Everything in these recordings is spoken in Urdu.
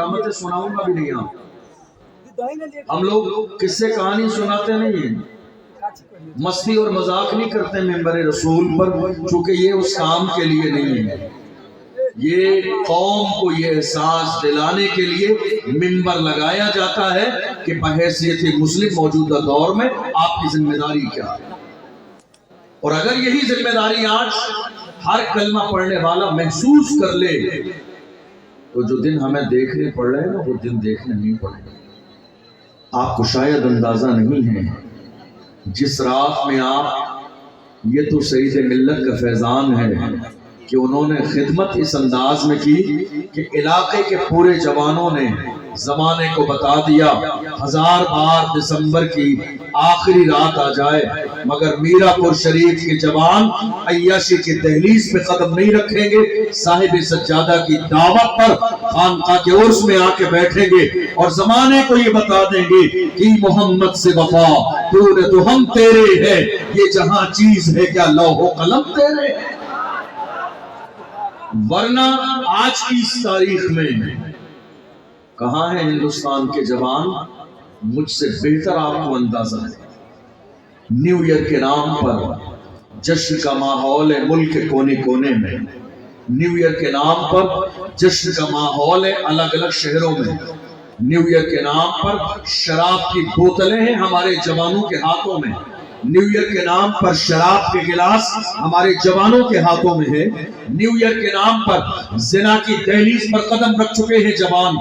کرامتیں سناؤں گا بھی نہیں آپ. ہم لوگ قصے کہانی سناتے نہیں ہیں, مستی اور مذاق نہیں کرتے ممبر رسول پر, چونکہ یہ اس کام کے لیے نہیں ہے. یہ قوم کو یہ احساس دلانے کے لیے ممبر لگایا جاتا ہے کہ بحیثیت مسلم موجودہ دور میں آپ کی ذمہ داری کیا ہے. اور اگر یہی ذمہ داری آج ہر کلمہ پڑھنے والا محسوس کر لے تو جو دن ہمیں دیکھنے پڑ رہے ہیں نا وہ دن دیکھنے نہیں پڑے گا. آپ کو شاید اندازہ نہیں ہے جس رات میں آپ, یہ تو سید ملت کا فیضان ہے کہ انہوں نے خدمت اس انداز میں کی کہ علاقے کے پورے جوانوں نے زمانے کو بتا دیا 1000 بار دسمبر کی آخری رات آ جائے مگر میرا پور شریف کے جوان عیاشی کی دہلیز پہ قدم نہیں رکھیں گے, صاحب سجادہ کی دعوت پر خانقاہ کے عرس میں آ کے بیٹھیں گے اور زمانے کو یہ بتا دیں گے کہ محمد سے وفا تو نے تو ہم تیرے ہیں, یہ جہاں چیز ہے کیا لوح و قلم تیرے. ورنہ آج کی اس تاریخ میں کہاں ہے ہندوستان کے جوان؟ مجھ سے بہتر آپ کو اندازہ ہے. نیو ایئر کے نام پر جشن کا ماحول ہے ملک کے کونے کونے میں. نیو ایئر کے نام پر جشن کا ماحول ہے الگ الگ شہروں میں. نیو ایئر کے نام پر شراب کی بوتلیں ہیں ہمارے جوانوں کے ہاتھوں میں. نیو ایئر کے نام پر شراب کے گلاس ہمارے جوانوں کے ہاتھوں میں ہے. نیو ایئر کے نام پر زنا کی دہلیز پر قدم رکھ چکے ہیں جوان.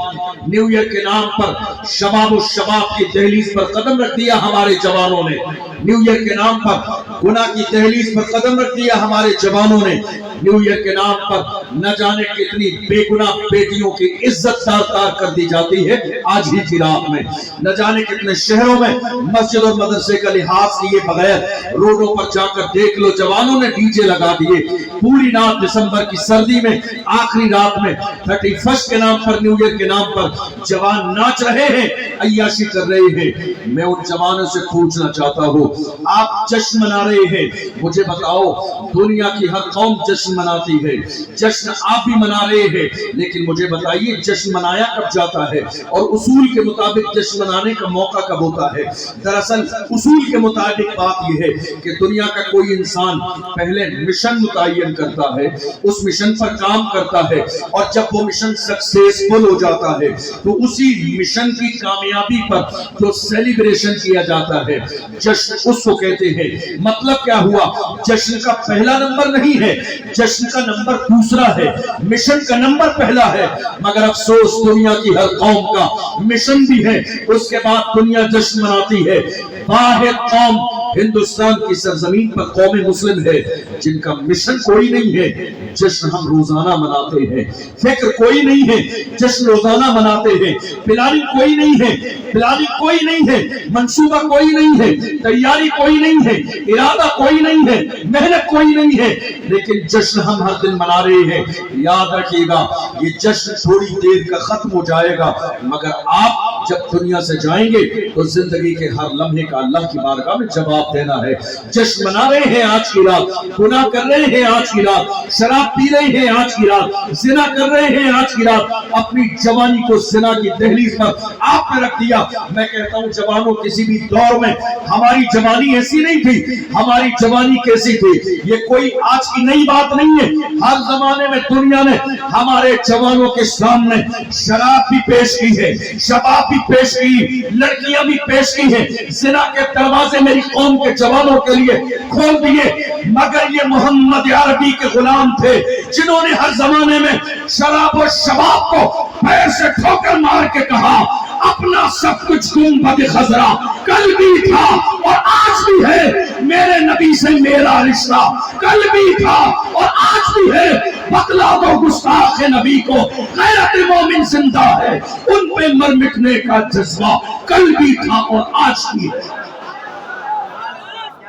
نیو ایئر کے نام پر شباب و شباب کی دہلیز پر قدم رکھ دیا ہمارے جوانوں نے. نیو ایئر کے نام پر گناہ کی دہلیز پر قدم رکھ دیا ہمارے جوانوں نے. نیو ایئر کے نام پر نہ جانے کتنی بے گناہ بیٹیوں کی عزت تار کر دی جاتی ہے آج ہی کی رات میں. نہ جانے کتنے شہروں میں مسجد اور مدرسے کا لحاظ کیے بغیر روڈوں پر جا کر دیکھ لو جوانوں نے ڈی جے لگا دیے. پوری رات دسمبر کی سردی میں آخری رات میں 31 کے نام پر نیو ایئر کے نام پر جوان ناچ رہے ہیں, عیاشی کر رہے ہیں. میں ان جوانوں سے پوچھنا چاہتا ہوں آپ جشن منا رہے ہیں, مجھے بتاؤ دنیا کی ہر قوم جشن مناتی ہے, جشن آپ بھی منا رہے ہیں, لیکن مجھے بتائیے جشن منایا کب جاتا ہے اور اصول کے مطابق جشن منانے کا موقع کب ہوتا ہے؟ دراصل اصول کے مطابق بات یہ ہے کہ دنیا کا کوئی انسان پہلے مشن متعین کرتا ہے, اس مشن پر کام کرتا ہے اور جب وہ مشن سکسیسفل ہو جاتا ہے تو اسی مشن کی کامیابی پر جو سیلیبریشن کیا جاتا ہے جشن اس کو کہتے ہیں. مطلب کیا ہوا؟ جشن کا پہلا نمبر نہیں ہے, جشن کا نمبر دوسرا ہے, مشن کا نمبر پہلا ہے. مگر افسوس دنیا کی ہر قوم کا مشن بھی ہے, اس کے بعد دنیا جشن مناتی ہے. واحد قوم ہندوستان کی سرزمین پر قوم مسلم ہے جن کا مشن کوئی نہیں ہے, جشن ہم روزانہ مناتے ہیں. فکر کوئی نہیں ہے, جشن روزانہ مناتے ہیں. پلاننگ کوئی نہیں ہے, پلاننگ کوئی نہیں ہے, منصوبہ کوئی نہیں ہے, تیاری کوئی نہیں ہے, ارادہ کوئی نہیں ہے, محنت کوئی نہیں ہے, لیکن جشن ہم ہر دن منا رہے ہیں. یاد رکھیے گا یہ جشن تھوڑی دیر کا ختم ہو جائے گا, مگر آپ جب دنیا سے جائیں گے تو زندگی کے ہر لمحے کا اللہ کی بارگاہ میں جواب دینا ہے. جشن منا رہے ہیں آج کی رات, گناہ کر رہے ہیں آج کی رات, شراب پی رہے ہیں آج کی رات, زنا کر رہے ہیں آج کی رات, اپنی جوانی کو زنا کی دہلیز پر آپ نے رکھ دیا. میں کہتا ہوں جوانوں کسی بھی دور میں ہماری جوانی ایسی نہیں تھی, ہماری جوانی کیسی تھی یہ کوئی آج کی نئی بات نہیں ہے. ہر زمانے میں دنیا نے ہمارے جوانوں کے سامنے شراب بھی پیش کی ہے, شباب بھی پیش کی, لڑکیاں بھی پیش کی ہیں. زنا کے دروازے میری قوم کے جوانوں کے لیے کھول دیے, مگر یہ محمد عربی کے غلام تھے جنہوں نے ہر زمانے میں شراب و شباب کو پیر سے ٹھوکر مار کے کہا اپنا سب کچھ گنبد خضرا کل بھی تھا اور آج بھی ہے, میرے نبی سے میرا رشتہ کل بھی تھا اور آج بھی ہے. بتلا دو گستاخ نبی کو غیرت مومن زندہ ہے, ان پہ مر مٹنے کا جذبہ کل بھی تھا اور آج بھی ہے.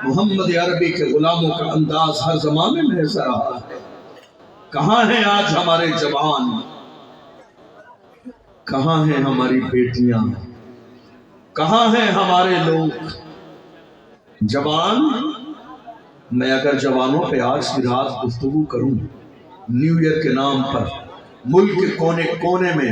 محمد عربی کے غلاموں کا انداز ہر زمانے میں ایسا رہا ہے. کہاں ہیں آج ہمارے جوان, کہاں ہیں ہماری بیٹیاں, کہاں ہیں ہمارے لوگ جوان؟ میں اگر جوانوں پہ آج کی رات گفتگو کروں نیو ایئر کے نام پر ملک کے کونے کونے میں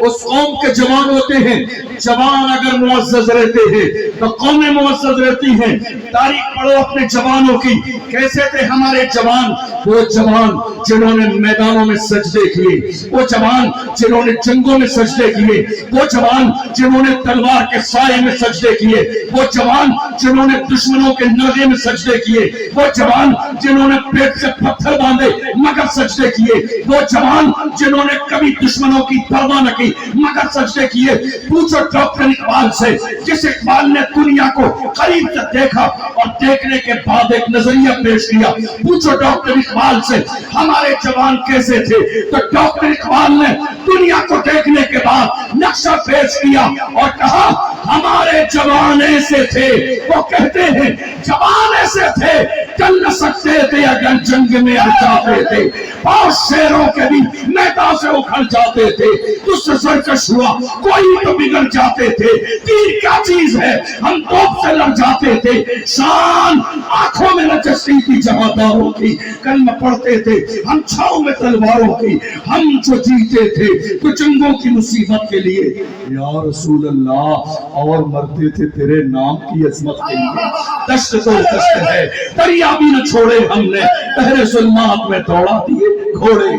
اس قوم کے جوان ہوتے ہیں. جوان اگر معزز رہتے ہیں تو قومیں معزز رہتی ہیں. تاریخ پڑھو اپنے جوانوں کی. کیسے تھے ہمارے جوان؟ وہ جوان جنہوں نے میدانوں میں سجدے کیے, وہ جوان جنہوں نے جنگوں میں سجدے کیے, وہ جوان جنہوں نے تلوار کے سائے میں سجدے کیے, وہ جوان جنہوں نے دشمنوں کے نرغے میں سجدے کیے, وہ جوان جنہوں نے پیٹ سے پتھر باندھے مگر سجدے کیے, وہ جوان جنہوں نے کبھی دشمنوں کی پرواہ نہ کی مگر سجدے کیے. پوچھو ڈاکٹر اقبال سے, جس اقبال نے دنیا کو قریب سے دیکھا اور دیکھنے کے بعد ایک نظریہ پیش کیا, پوچھو ڈاکٹر اقبال سے ہمارے جوان کیسے تھے, تو ڈاکٹر اقبال نے دنیا کو دیکھنے کے بعد نقشہ پیش کیا اور کہا ہمارے جوان ایسے تھے. وہ کہتے ہیں جوان ایسے تھے چل نہ سکتے تھے اگر جنگ میں آ جاتے تھے, اور شیروں کے بھی میدان سے اکھڑ جاتے تھے. تجھ سے سرکش ہوا کوئی تو بگڑ جاتے تھے. تیر کیا چیز ہے, ہم توپ سے لڑ جاتے تھے. شان آنکھوں میں نچستی تھی جہاداروں کی, کلمہ پڑھتے تھے ہم چھاؤں میں تلواروں کی. ہم جو جیتے تھے تو جنگوں کی مصیبت کے لیے یا رسول اللہ, اور مرتے تھے تیرے نام کی عظمت کے لیے. دشت تو دشت ہے, دریا بھی نہ چھوڑے ہم نے, بحر ظلمات میں دوڑا دیے گھوڑے.